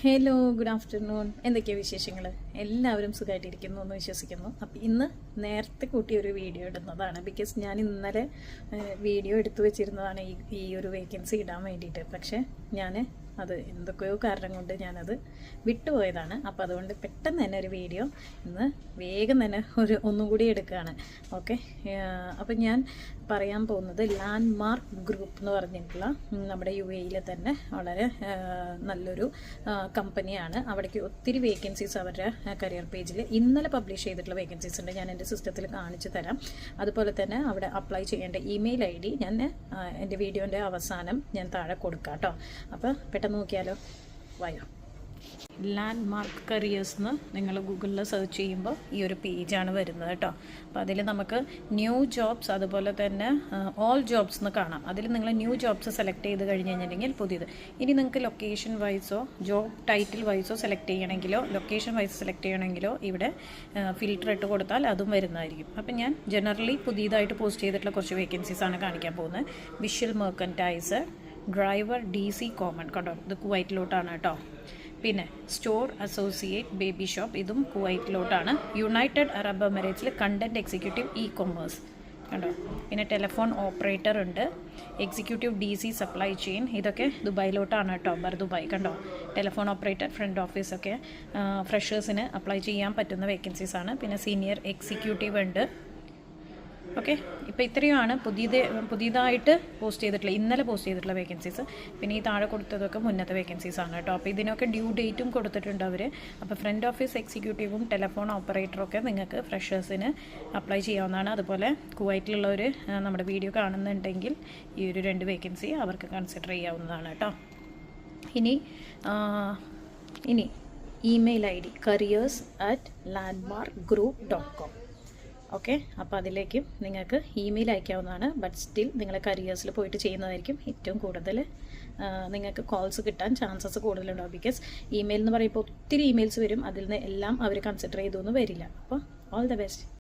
Hello, good afternoon. എന്തൊക്കെയാണ് വിശേഷങ്ങൾ? എല്ലാവരും സുഖമായിട്ടിരിക്കുന്നു എന്ന് വിശ്വസിക്കുന്നു. അപ്പോൾ ഇന്ന് നേരത്തെ കൂട്ടി ഒരു വീഡിയോ ഇടുന്നതാണ്. ബിക്കോസ് ഞാൻ ഇന്നലെ വീഡിയോ എടുത്തു വെച്ചിരുന്നതാണ് ഈ ഒരു വേക്കൻസി ഇടാൻ വേണ്ടിയിട്ട്. പക്ഷേ ഞാൻ അത് എന്തൊക്കെയോ കാരണം കൊണ്ട് ഞാനത് വിട്ടുപോയതാണ്. അപ്പോൾ അതുകൊണ്ട് പെട്ടെന്ന് തന്നെ ഒരു വീഡിയോ ഇന്ന് വേഗം തന്നെ ഒന്നും കൂടി എടുക്കുകയാണ്. ഓക്കെ, അപ്പം ഞാൻ പറയാൻ പോകുന്നത് ലാൻഡ്മാർക്ക് ഗ്രൂപ്പ് എന്ന് പറഞ്ഞിട്ടുള്ള നമ്മുടെ UAE തന്നെ വളരെ നല്ലൊരു കമ്പനിയാണ്. അവിടേക്ക് ഒത്തിരി വേക്കൻസീസ് അവരുടെ കരിയർ പേജിൽ ഇന്നലെ പബ്ലിഷ് ചെയ്തിട്ടുള്ള വേക്കൻസീസ് ഉണ്ട്. ഞാൻ എൻ്റെ സിസ്റ്റത്തിൽ കാണിച്ചു തരാം. അതുപോലെ തന്നെ അവിടെ അപ്ലൈ ചെയ്യേണ്ട ഇമെയിൽ ID ഞാൻ എൻ്റെ വീഡിയോൻ്റെ അവസാനം ഞാൻ താഴെ കൊടുക്കാം കേട്ടോ. അപ്പോൾ പെട്ടെന്ന് നോക്കിയാലോ, വായോ. ലാൻഡ്മാർക്ക് കരിയേഴ്സ് എന്ന് നിങ്ങൾ ഗൂഗിളിൽ സെർച്ച് ചെയ്യുമ്പോൾ ഈ ഒരു പേജാണ് വരുന്നത് കേട്ടോ. അപ്പോൾ അതിൽ നമുക്ക് ന്യൂ ജോബ്സ് അതുപോലെ തന്നെ ഓൾ ജോബ്സ് എന്ന് കാണാം. അതിൽ നിങ്ങൾ ന്യൂ ജോബ്സ് സെലക്ട് ചെയ്ത് കഴിഞ്ഞ് കഴിഞ്ഞിട്ടുണ്ടെങ്കിൽ പുതിയത്. ഇനി നിങ്ങൾക്ക് ലൊക്കേഷൻ വൈസോ ജോബ് ടൈറ്റിൽ വൈസോ സെലക്ട് ചെയ്യണമെങ്കിലോ ലൊക്കേഷൻ വൈസ് സെലക്ട് ചെയ്യണമെങ്കിലോ ഇവിടെ ഫിൽറ്റർ ഇട്ട് കൊടുത്താൽ അതും വരുന്നതായിരിക്കും. അപ്പം ഞാൻ ജനറലി പുതിയതായിട്ട് പോസ്റ്റ് ചെയ്തിട്ടുള്ള കുറച്ച് വേക്കൻസീസാണ് കാണിക്കാൻ പോകുന്നത്. വിഷ്വൽ മെർക്കൻറ്റൈസർ, ഡ്രൈവർ, DC കോമൺ കണ്ടോ, ഇത് കുവൈറ്റിലോട്ടാണ് കേട്ടോ. പിന്നെ സ്റ്റോർ അസോസിയേറ്റ്, ബേബി ഷോപ്പ്, ഇതും കുവൈറ്റിലോട്ടാണ്. യുണൈറ്റഡ് അറബ് എമിറേറ്റ്സിൽ കണ്ടൻറ് എക്സിക്യൂട്ടീവ്, E-commerce കണ്ടോ. പിന്നെ ടെലിഫോൺ ഓപ്പറേറ്റർ ഉണ്ട്, എക്സിക്യൂട്ടീവ് DC സപ്ലൈ ചെയിൻ, ഇതൊക്കെ ദുബായിലോട്ടാണ് കേട്ടോ. ദുബായ് കണ്ടോ. ടെലിഫോൺ ഓപ്പറേറ്റർ, ഫ്രണ്ട് ഓഫീസൊക്കെ ഫ്രഷേഴ്സിന് അപ്ലൈ ചെയ്യാൻ പറ്റുന്ന വേക്കൻസീസാണ്. പിന്നെ സീനിയർ എക്സിക്യൂട്ടീവ് ഉണ്ട്. ഓക്കെ, ഇപ്പോൾ ഇത്രയുമാണ് പുതിയതായിട്ട് പോസ്റ്റ് ചെയ്തിട്ടുള്ള ഇന്നലെ പോസ്റ്റ് ചെയ്തിട്ടുള്ള വേക്കൻസീസ്. പിന്നെ ഈ താഴെ കൊടുത്തതൊക്കെ മുന്നത്തെ വേക്കൻസീസാണ് കേട്ടോ. അപ്പോൾ ഇതിനൊക്കെ ഡ്യൂ ഡേറ്റും കൊടുത്തിട്ടുണ്ട് അവർ. അപ്പോൾ ഫ്രണ്ട് ഓഫീസ് എക്സിക്യൂട്ടീവും ടെലിഫോൺ ഓപ്പറേറ്ററൊക്കെ നിങ്ങൾക്ക് ഫ്രഷേഴ്സിന് അപ്ലൈ ചെയ്യാവുന്നതാണ്. അതുപോലെ കുവൈറ്റിലുള്ളവർ നമ്മുടെ വീഡിയോ കാണുന്നുണ്ടെങ്കിൽ ഈ ഒരു 2 വേക്കൻസി അവർക്ക് കൺസിഡർ ചെയ്യാവുന്നതാണ് കേട്ടോ. ഇനി ഇമെയിൽ ID careers@landmarkgroup.com. ഓക്കെ, അപ്പോൾ അതിലേക്ക് നിങ്ങൾക്ക് ഇമെയിൽ അയക്കാവുന്നതാണ്. ബട്ട് സ്റ്റിൽ നിങ്ങൾ കരിയേഴ്സിൽ പോയിട്ട് ചെയ്യുന്നതായിരിക്കും ഏറ്റവും കൂടുതൽ നിങ്ങൾക്ക് കോൾസ് കിട്ടാൻ ചാൻസസ് കൂടുതലുണ്ടാവും. ബിക്കോസ് ഇമെയിൽ എന്ന് പറയുമ്പോൾ ഒത്തിരി ഇമെയിൽസ് വരും. അതിൽ നിന്ന് എല്ലാം അവർ കൺസിഡർ ചെയ്തൊന്നും വരില്ല. അപ്പോൾ ഓൾ ദ ബെസ്റ്റ്.